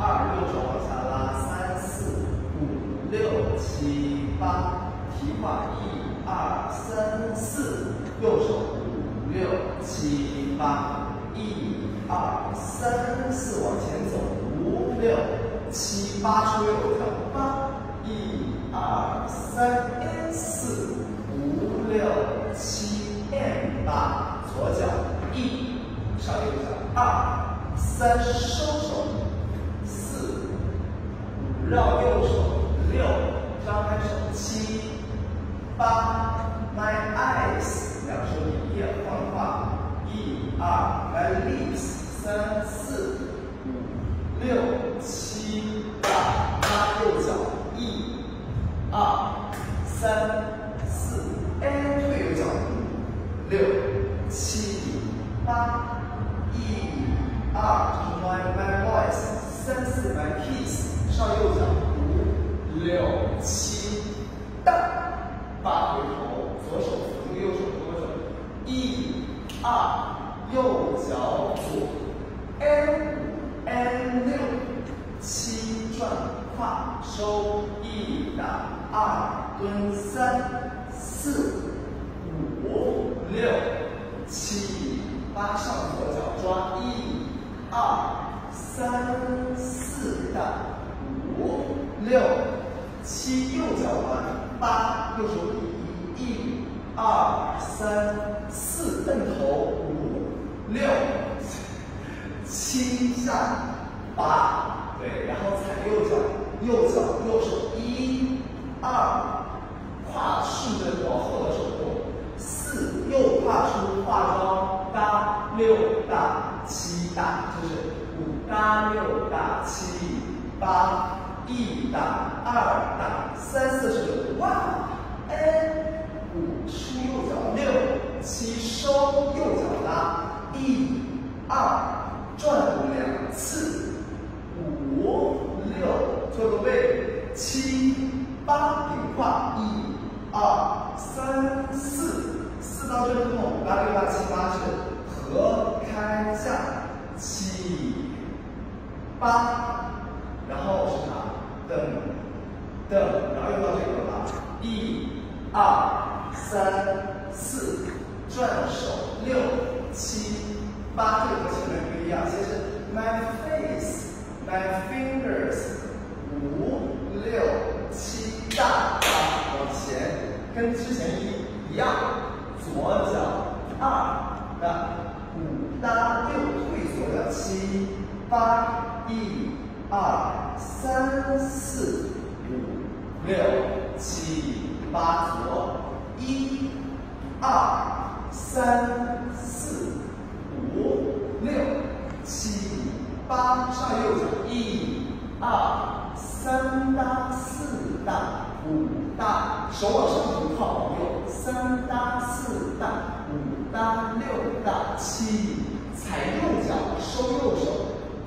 2，右手往下拉，3、4、5、6、7、8，提胯1、2、3、4，右手5、6、7、8，1、2、3、4，往前走，5、6、7、8，出右脚，8、1、2、3、4、5、6、7、8，左脚1，上右脚2、3，收手，4、5，绕右手6，张开手7、8 ，My eyes， 两手一页换胯，1、2 ，My lips， 3、4、5、6、7、8，拉右脚1、2、3、4，退右脚5、6、7、8，1、2，这是 my voice， 3、4 my kiss， 上右脚5、6、7，大，8回头，左手扶住右手勾手，1、2，右脚左 ，N5、N6、7转胯收，1打2，蹲3、4、5、6、7、8，上左脚抓1、2、3、4打5、6、7，右脚弯8，右手比1、2、3、4，蹬头5、6、7下8，对，然后踩右脚，右手1、2，胯顺着往后的手动，4，右胯出化桩搭6打7打，就是5搭6打7、8，1打2打3、4是哇 ，N5 出右脚6、7收右脚拉1、2转2次5、6做个位7、8顶胯1、2、3、4到这之后5搭6搭7、8是合开架7、8，然后是啥？蹬，然后又到这个了，1、2、3、4，转手6、7、8，这个和前面不一样，先是 my face、my fingers，5、6、7大往前，跟之前一样，左脚2搭5搭6，退左脚7、8、1、2、3、4、5、6、7、8左1、2、3、4、5、6、7、8，上右脚1、2、3搭4搭5搭，手往上扶靠往右，3搭4搭5搭6搭7，踩右脚收右手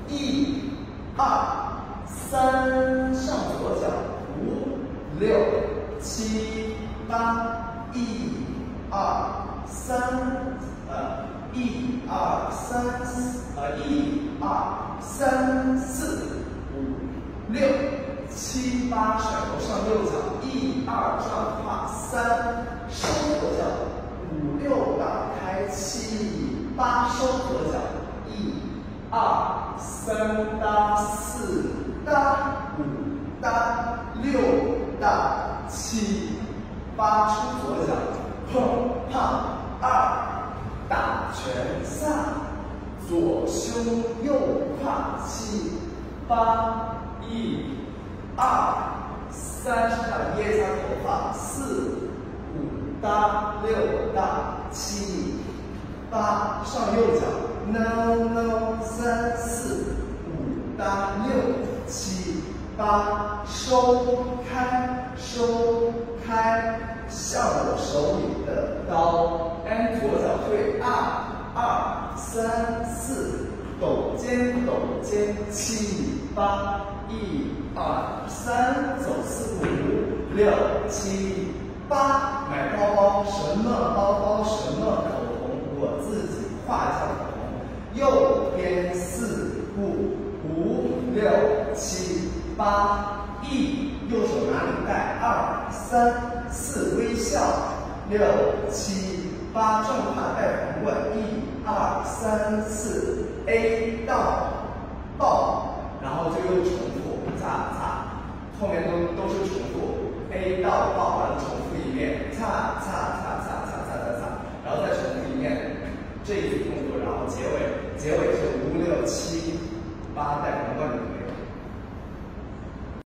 1、2、3，上左脚5、6、7、8，1、2、3，1、2、3、1、2、3、4、5、6、7、8，甩头上右脚1、2转胯3，收左脚5、6打开7、8收左脚1、2、3搭4搭5搭6搭7、8出左脚，碰胖2打拳下，左胸右胯7、8、1、2、3，身上捏一下头发4、5搭6搭7、8，上右脚 no 3、4、5搭6、7、8，收开，向我手里的刀，按左脚退2、3、4，抖肩7、8，1、2、3，走4、5、6、7、8，买包包，什么包包，什么口红，我自己画一下口红，右边4、5、6、七八，E，右手哪里带？2、3、4，微笑。6、7、8，正胯带横滚。1、2、3、4 ，A 到抱，然后就又重复，擦擦，后面都是重复。A 到抱，完了重复一遍，擦擦擦擦擦擦擦擦，然后再重复一遍这一组动作，然后结尾是5、6、7、8带。